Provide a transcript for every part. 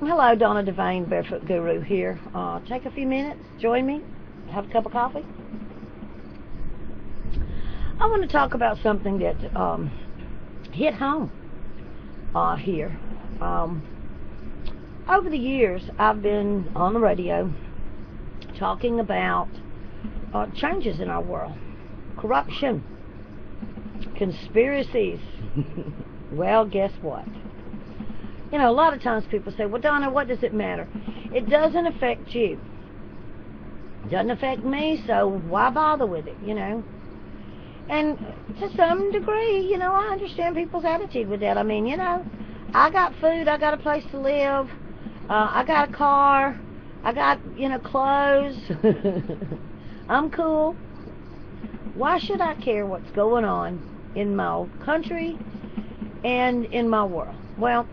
Hello, Donna Devane, Barefoot Guru here. Take a few minutes, join me, have a cup of coffee. I want to talk about something that hit home here. Over the years, I've been on the radio talking about changes in our world, corruption, conspiracies. Well, guess what? You know, a lot of times people say, well, Donna, what does it matter? It doesn't affect you. It doesn't affect me, so why bother with it, you know? And to some degree, you know, I understand people's attitude with that. I mean, you know, I got food, I got a place to live, I got a car, I got, you know, clothes. I'm cool. Why should I care what's going on in my country and in my world? Well,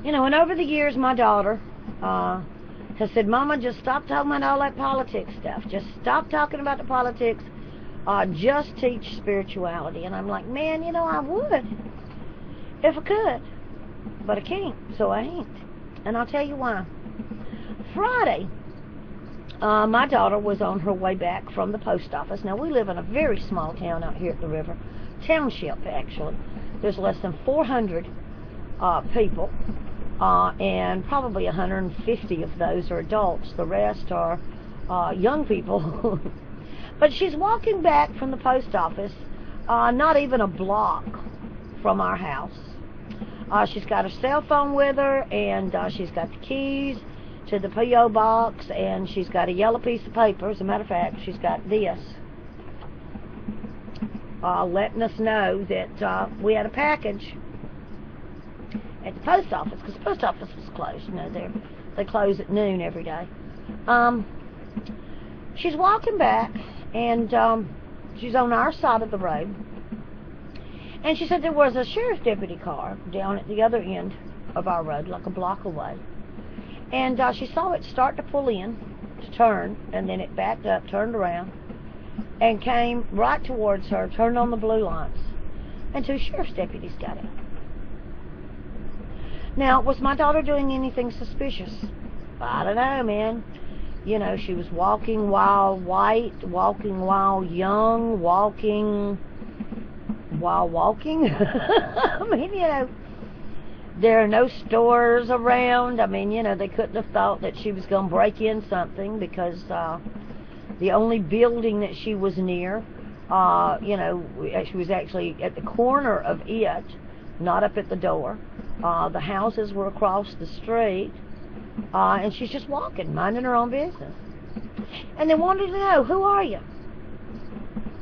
you know, and over the years, my daughter has said, Mama, just stop talking about all that politics stuff. Just stop talking about the politics. Just teach spirituality. And I'm like, man, you know, I would if I could, but I can't, so I ain't. And I'll tell you why. Friday, my daughter was on her way back from the post office. Now, we live in a very small town out here at the river. Township, actually. There's less than 400 people, and probably 150 of those are adults. The rest are young people. But she's walking back from the post office, not even a block from our house. She's got her cell phone with her, and she's got the keys to the P.O. box, and she's got a yellow piece of paper. As a matter of fact, she's got this, letting us know that we had a package at the post office, because the post office was closed. You know, they close at noon every day. She's walking back, and she's on our side of the road, and she said there was a sheriff's deputy car down at the other end of our road, like a block away, and she saw it start to pull in, to turn, and then it backed up, turned around, and came right towards her, turned on the blue lights, and two sheriff's deputies got out. Now, was my daughter doing anything suspicious? I don't know, man. You know, she was walking while white, walking while young, walking while walking. I mean, you know, there are no stores around. I mean, you know, they couldn't have thought that she was going to break in something, because the only building that she was near, you know, she was actually at the corner of it, not up at the door. The houses were across the street. And she's just walking, minding her own business. And they wanted to know, who are you?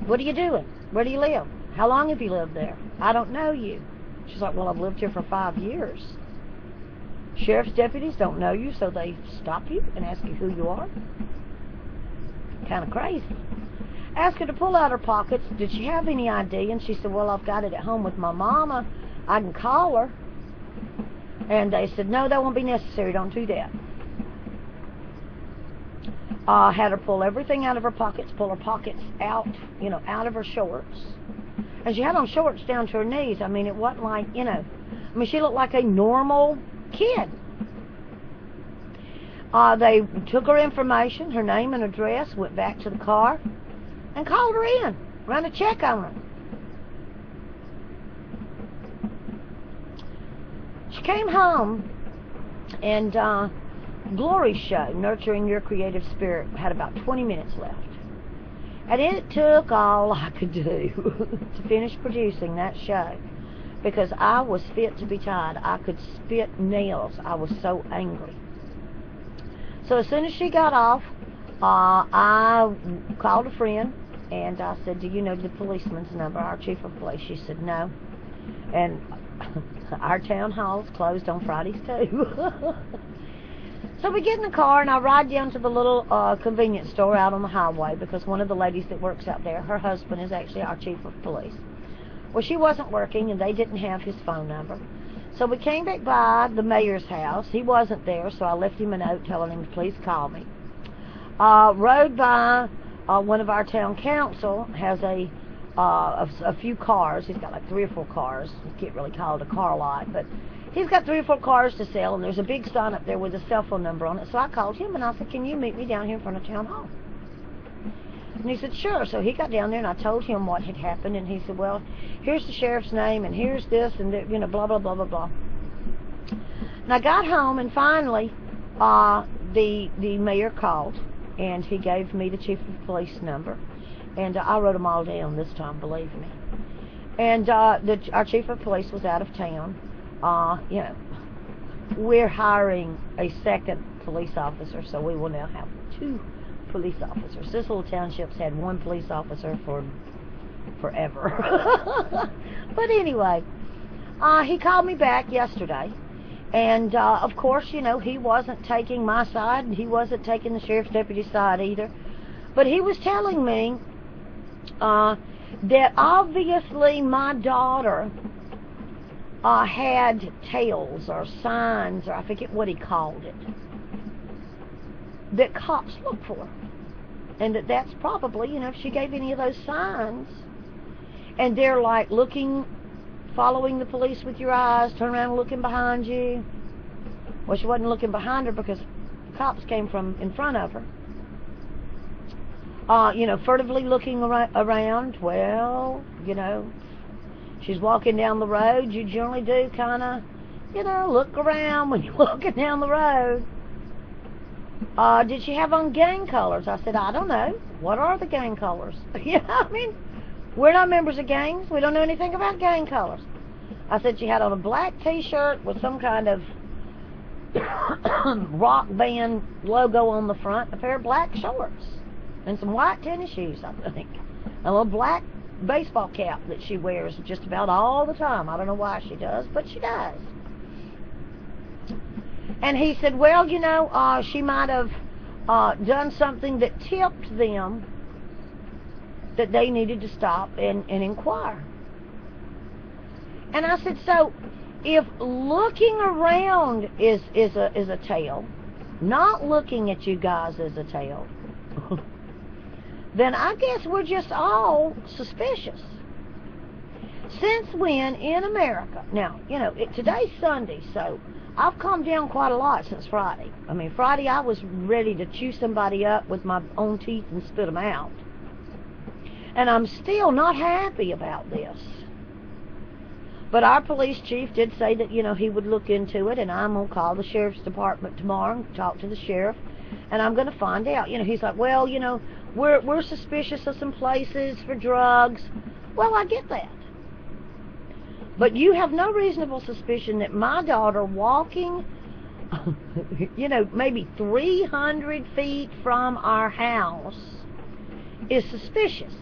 What are you doing? Where do you live? How long have you lived there? I don't know you. She's like, well, I've lived here for 5 years. Sheriff's deputies don't know you, so they stop you and ask you who you are. Kind of crazy. Asked her to pull out her pockets. Did she have any ID? And she said, well, I've got it at home with my mama. I can call her. And they said, no, that won't be necessary. Don't do that. Had her pull everything out of her pockets, pull her pockets out, you know, out of her shorts. And she had on shorts down to her knees. I mean, it wasn't like, you know, I mean, she looked like a normal kid. They took her information, her name and address, went back to the car, and called her in, ran a check on her. She came home, and Glory's show, Nurturing Your Creative Spirit, had about 20 minutes left. And it took all I could do to finish producing that show, because I was fit to be tied. I could spit nails. I was so angry. So as soon as she got off, I called a friend, and I said, do you know the policeman's number, our chief of police? She said, no. And our town hall's closed on Fridays too. So we get in the car, and I ride down to the little convenience store out on the highway, because one of the ladies that works out there, her husband is actually our chief of police. Well, she wasn't working, and they didn't have his phone number. So we came back by the mayor's house. He wasn't there, so I left him a note telling him to please call me. Rode by one of our town council, has a few cars. He's got like 3 or 4 cars. You can't really call it a car lot, but he's got 3 or 4 cars to sell, and there's a big sign up there with a cell phone number on it. So I called him, and I said, can you meet me down here in front of town hall? And he said, sure. So he got down there, and I told him what had happened, and he said, well, here's the sheriff's name, and here's this, and you know, blah, blah, blah, blah, blah. And I got home, and finally, the mayor called, and he gave me the chief of police number, and I wrote them all down this time, believe me. And our chief of police was out of town. You know, we're hiring a second police officer, so we will now have 2 police officers. This little township's had 1 police officer for forever. But anyway, he called me back yesterday, and of course, you know, he wasn't taking my side, and he wasn't taking the sheriff's deputy's side either. But he was telling me that obviously my daughter had tales or signs, or I forget what he called it, that cops look for. And that's probably, you know, if she gave any of those signs, and they're like looking, following the police with your eyes, turn around and looking behind you. Well, she wasn't looking behind her because the cops came from in front of her. You know, furtively looking around. Well, you know, she's walking down the road. You generally do kind of, you know, look around when you're walking down the road. Did she have on gang colors? I said, I don't know. What are the gang colors? You know, I mean, we're not members of gangs. We don't know anything about gang colors. I said she had on a black t-shirt with some kind of rock band logo on the front, a pair of black shorts, and some white tennis shoes, I think. A little black baseball cap that she wears just about all the time. I don't know why she does, but she does. And he said, well, you know, she might have done something that tipped them that they needed to stop and inquire. And I said, so if looking around is a tale, not looking at you guys is a tale, then I guess we're just all suspicious. Since when in America, now, you know, today's Sunday, so I've calmed down quite a lot since Friday. I mean, Friday I was ready to chew somebody up with my own teeth and spit them out. And I'm still not happy about this. But our police chief did say that, you know, he would look into it, and I'm going to call the sheriff's department tomorrow and talk to the sheriff, and I'm going to find out. You know, he's like, well, you know, we're suspicious of some places for drugs. Well, I get that. But you have no reasonable suspicion that my daughter walking, you know, maybe 300 feet from our house is suspicious.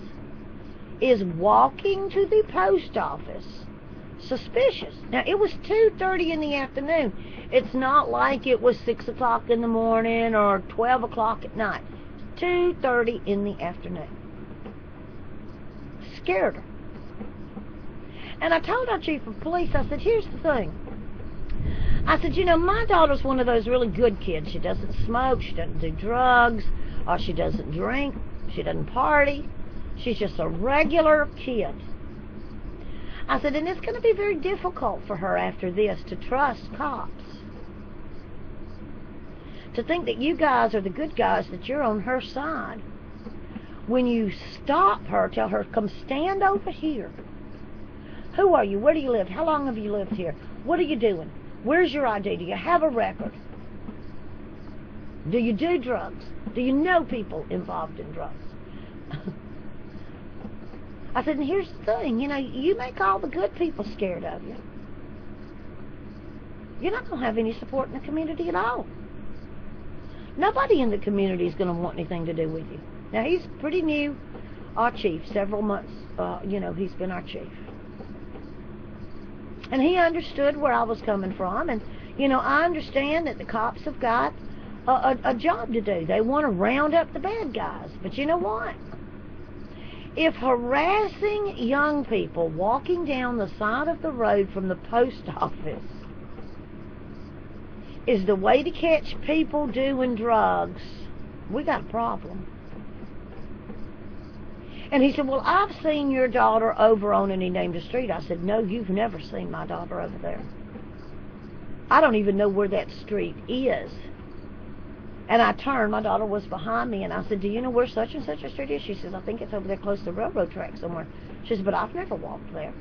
Is walking to the post office suspicious? Now, it was 2:30 in the afternoon. It's not like it was 6 o'clock in the morning or 12 o'clock at night. 2:30 in the afternoon. Scared her. And I told our chief of police, I said, here's the thing. I said, you know, my daughter's one of those really good kids. She doesn't smoke, she doesn't do drugs, or she doesn't drink, she doesn't party. She's just a regular kid. I said, and it's going to be very difficult for her after this to trust cops. To think that you guys are the good guys, that you're on her side. When you stop her, tell her, come stand over here. Who are you? Where do you live? How long have you lived here? What are you doing? Where's your ID? Do you have a record? Do you do drugs? Do you know people involved in drugs? I said, and here's the thing, you know, you make all the good people scared of you. You're not going to have any support in the community at all. Nobody in the community is going to want anything to do with you. Now, he's pretty new, our chief, several months, you know, he's been our chief. And he understood where I was coming from, and, you know, I understand that the cops have got a job to do. They want to round up the bad guys. But you know what? If harassing young people walking down the side of the road from the post office is the way to catch people doing drugs, we got a problem. And he said, well, I've seen your daughter over on, and he named a street. I said, no, you've never seen my daughter over there. I don't even know where that street is. And I turned, my daughter was behind me, and I said, do you know where such and such a street is? She says, I think it's over there close to the railroad track somewhere. She says, but I've never walked there.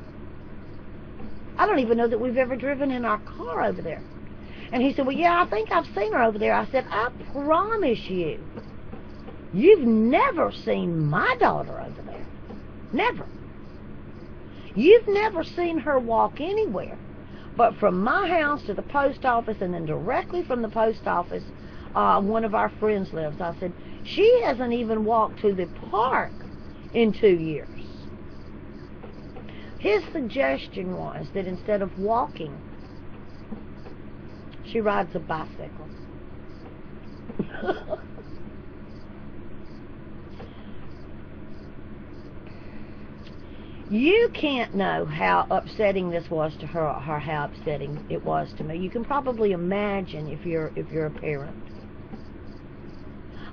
I don't even know that we've ever driven in our car over there. And he said, well, yeah, I think I've seen her over there. I said, I promise you, you've never seen my daughter over there. Never. You've never seen her walk anywhere but from my house to the post office, and then directly from the post office, one of our friends lives. I said, she hasn't even walked to the park in 2 years. His suggestion was that instead of walking, she rides a bicycle. You can't know how upsetting this was to her, or how upsetting it was to me. You can probably imagine if you're a parent.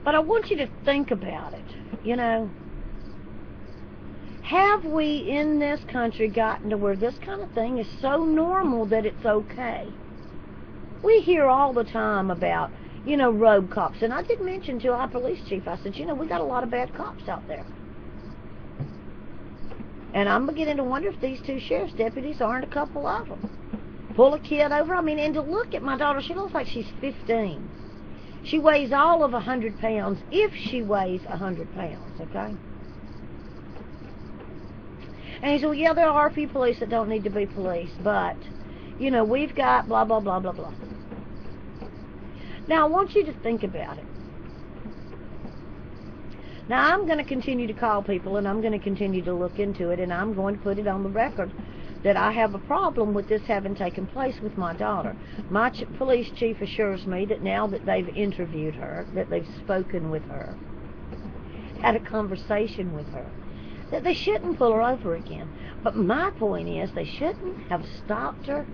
But I want you to think about it. You know, have we in this country gotten to where this kind of thing is so normal that it's okay? We hear all the time about, you know, road cops. And I did mention to our police chief, I said, you know, we got a lot of bad cops out there. And I'm beginning to wonder if these 2 sheriff's deputies aren't a couple of them. Pull a kid over. I mean, and to look at my daughter, she looks like she's 15. She weighs all of 100 pounds, if she weighs 100 pounds, okay? And he said, well, yeah, there are a few police that don't need to be police, but, you know, we've got blah, blah, blah, blah, blah. Now, I want you to think about it. Now, I'm going to continue to call people, and I'm going to continue to look into it, and I'm going to put it on the record that I have a problem with this having taken place with my daughter. My police chief assures me that now that they've interviewed her, that they've spoken with her, had a conversation with her, that they shouldn't pull her over again. But my point is, they shouldn't have stopped her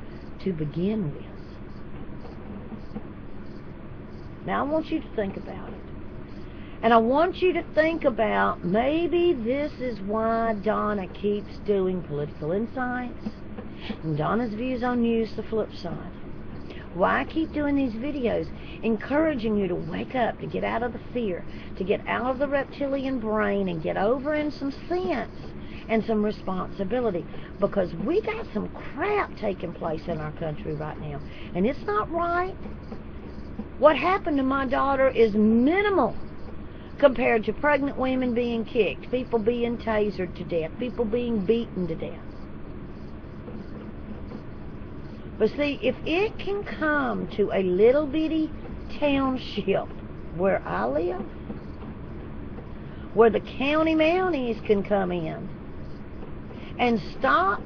to begin with. Now, I want you to think about it. And I want you to think about, maybe this is why Donna keeps doing Political Insights, and Donna's Views on News, the flip side. Why I keep doing these videos, encouraging you to wake up, to get out of the fear, to get out of the reptilian brain, and get over in some sense and some responsibility. Because we got some crap taking place in our country right now, and it's not right. What happened to my daughter is minimal compared to pregnant women being kicked, people being tasered to death, people being beaten to death. But see, if it can come to a little bitty township where I live, where the county mounties can come in and stop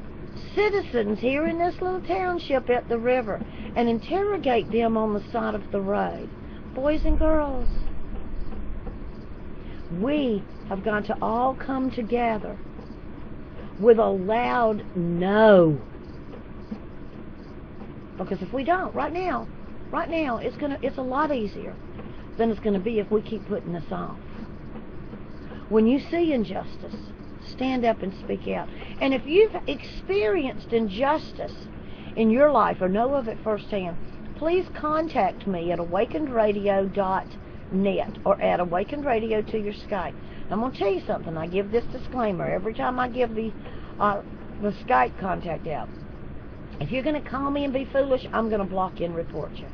citizens here in this little township at the river and interrogate them on the side of the road, boys and girls, we have got to all come together with a loud no. Because if we don't, right now, it's a lot easier than it's going to be if we keep putting this off. When you see injustice, stand up and speak out. And if you've experienced injustice in your life or know of it firsthand, please contact me at awakenedradio.net or at Awakened Radio to your Skype. I'm going to tell you something. I give this disclaimer every time I give the Skype contact out. If you're going to call me and be foolish, I'm going to block you and report you.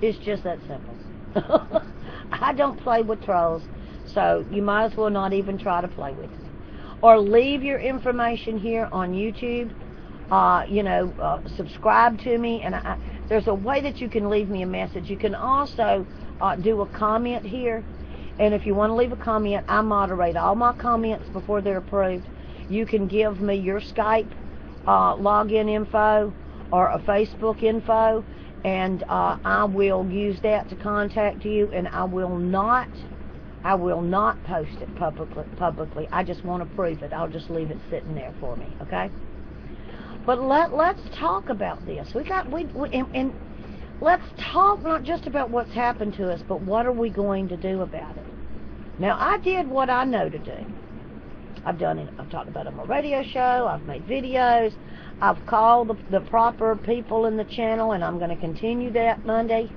It's just that simple. I don't play with trolls, so you might as well not even try to play with me. Or leave your information here on YouTube. Subscribe to me, and there's a way that you can leave me a message. You can also do a comment here, and if you want to leave a comment, I moderate all my comments before they're approved. You can give me your Skype login info or a Facebook info, and I will use that to contact you, and I will not post it publicly. I just won't approve it. I'll just leave it sitting there for me, okay? But let's talk about this. And let's talk not just about what's happened to us, but what are we going to do about it? Now, I did what I know to do. I've done it. I've talked about it on my radio show. I've made videos. I've called the proper people in the channel, and I'm going to continue that Monday.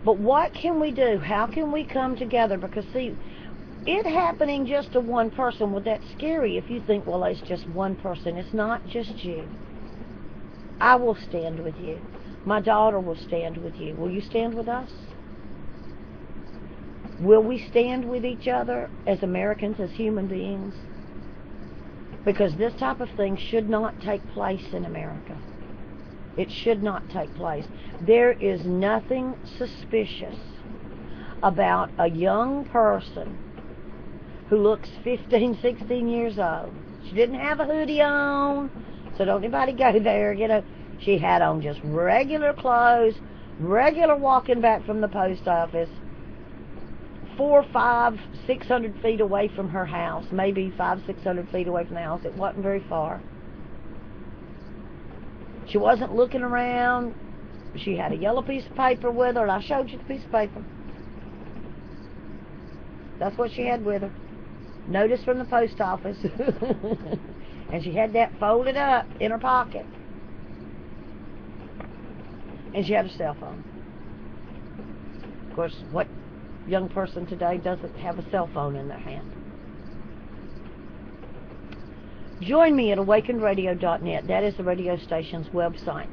But what can we do? How can we come together? Because, see, it happening just to one person, well, that's scary if you think, well, it's just one person. It's not just you. I will stand with you. My daughter will stand with you. Will you stand with us? Will we stand with each other as Americans, as human beings? Because this type of thing should not take place in America. It should not take place. There is nothing suspicious about a young person who looks 15, 16 years old. She didn't have a hoodie on, so don't anybody go there. You know, she had on just regular clothes, regular walking back from the post office, 400, 500, 600 feet away from her house, maybe 500, 600 feet away from the house. It wasn't very far. She wasn't looking around. She had a yellow piece of paper with her, and I showed you the piece of paper. That's what she had with her. Notice from the post office. And she had that folded up in her pocket. And she had a cell phone. Of course, what young person today doesn't have a cell phone in their hand? Join me at awakenedradio.net. That is the radio station's website.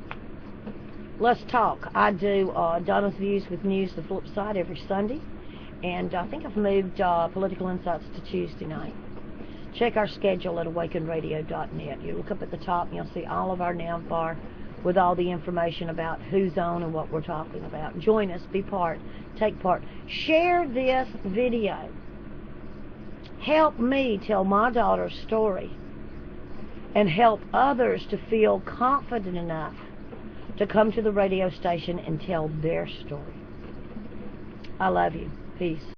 Let's talk. I do Donna's Views with News, the flip side, every Sunday. And I think I've moved Political Insights to Tuesday night. Check our schedule at awakenedradio.net. You look up at the top and you'll see all of our nav bar with all the information about who's on and what we're talking about. Join us, be part, take part. Share this video. Help me tell my daughter's story and help others to feel confident enough to come to the radio station and tell their story. I love you. Peace.